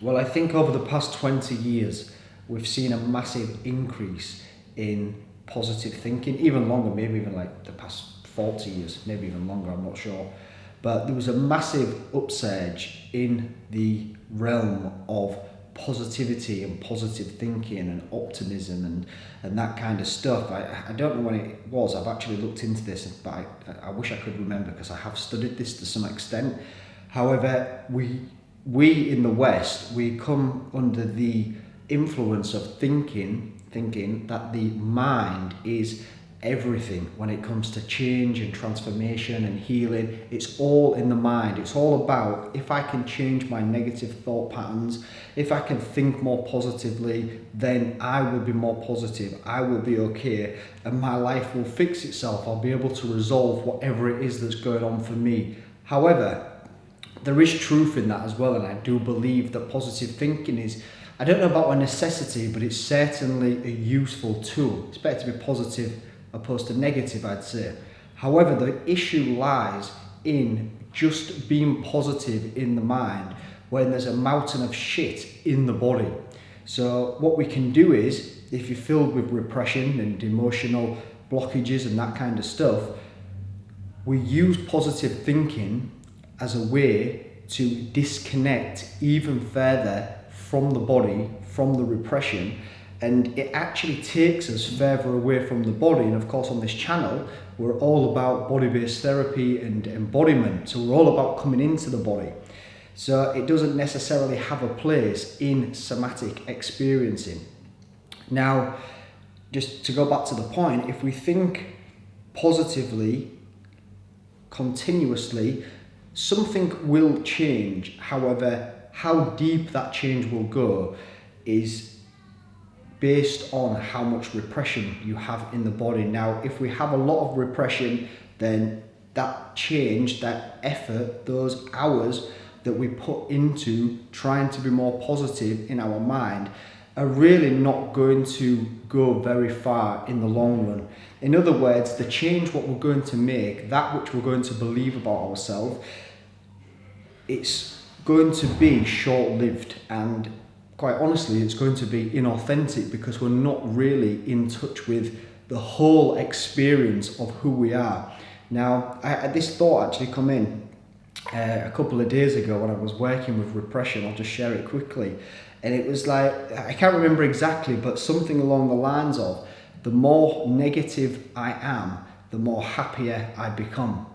Well, I think over the past 20 years, we've seen a massive increase in positive thinking, even longer, maybe even like the past 40 years, maybe even longer, I'm not sure. But there was a massive upsurge in the realm of positivity and positive thinking and optimism and that kind of stuff. I don't know when it was. I've actually looked into this, but I wish I could remember because I have studied this to some extent. However, we in the West, we come under the influence of thinking that the mind is everything when it comes to change and transformation and healing. It's all in the mind. It's all about, if I can change my negative thought patterns, if I can think more positively, then I will be more positive, I will be okay, and my life will fix itself. I'll be able to resolve whatever it is that's going on for me. However, there is truth in that as well, and I do believe that positive thinking is, I don't know about a necessity, but it's certainly a useful tool. It's better to be positive opposed to negative, I'd say. However, the issue lies in just being positive in the mind when there's a mountain of shit in the body. So what we can do is, if you're filled with repression and emotional blockages and that kind of stuff, we use positive thinking as a way to disconnect even further from the body, from the repression, and it actually takes us further away from the body. And of course, on this channel, we're all about body-based therapy and embodiment. So we're all about coming into the body. So it doesn't necessarily have a place in somatic experiencing. Now, just to go back to the point, if we think positively, continuously, something will change. However, how deep that change will go is based on how much repression you have in the body. Now, if we have a lot of repression, then that change, that effort, those hours that we put into trying to be more positive in our mind are really not going to go very far in the long run. In other words, the change what we're going to make, that which we're going to believe about ourselves, it's going to be short-lived, and quite honestly, it's going to be inauthentic because we're not really in touch with the whole experience of who we are. Now, this thought actually come in a couple of days ago when I was working with repression. I'll just share it quickly. And it was like, I can't remember exactly, but something along the lines of, the more negative I am, the more happier I become.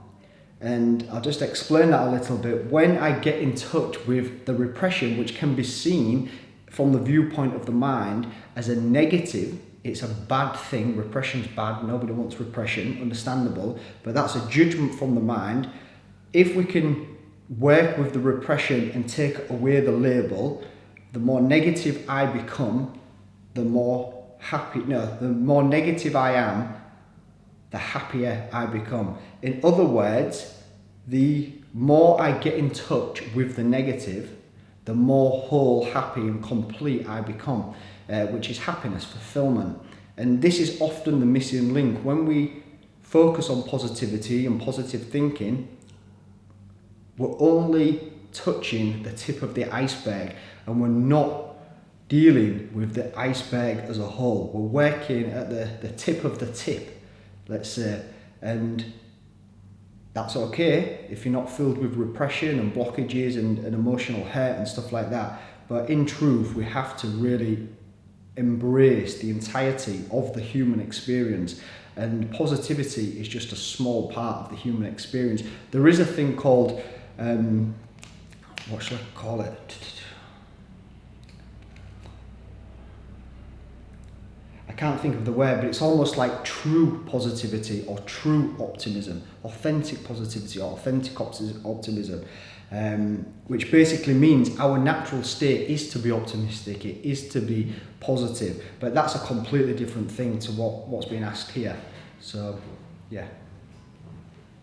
And I'll just explain that a little bit. When I get in touch with the repression, which can be seen from the viewpoint of the mind as a negative, it's a bad thing. Repression's bad. Nobody wants repression, understandable, but that's a judgment from the mind. If we can work with the repression and take away the label, the more negative I become, the more negative I am, the happier I become. In other words, the more I get in touch with the negative, the more whole, happy and complete I become, which is happiness, fulfillment. And this is often the missing link. When we focus on positivity and positive thinking, we're only touching the tip of the iceberg and we're not dealing with the iceberg as a whole. We're working at the tip of the tip, let's say, and that's okay if you're not filled with repression and blockages and emotional hurt and stuff like that. But in truth, we have to really embrace the entirety of the human experience, and positivity is just a small part of the human experience. There is a thing called, what should I call it? I can't think of the word, but it's almost like true positivity or true optimism, authentic positivity or authentic optimism, which basically means our natural state is to be optimistic, it is to be positive, but that's a completely different thing to what's being asked here. So, yeah.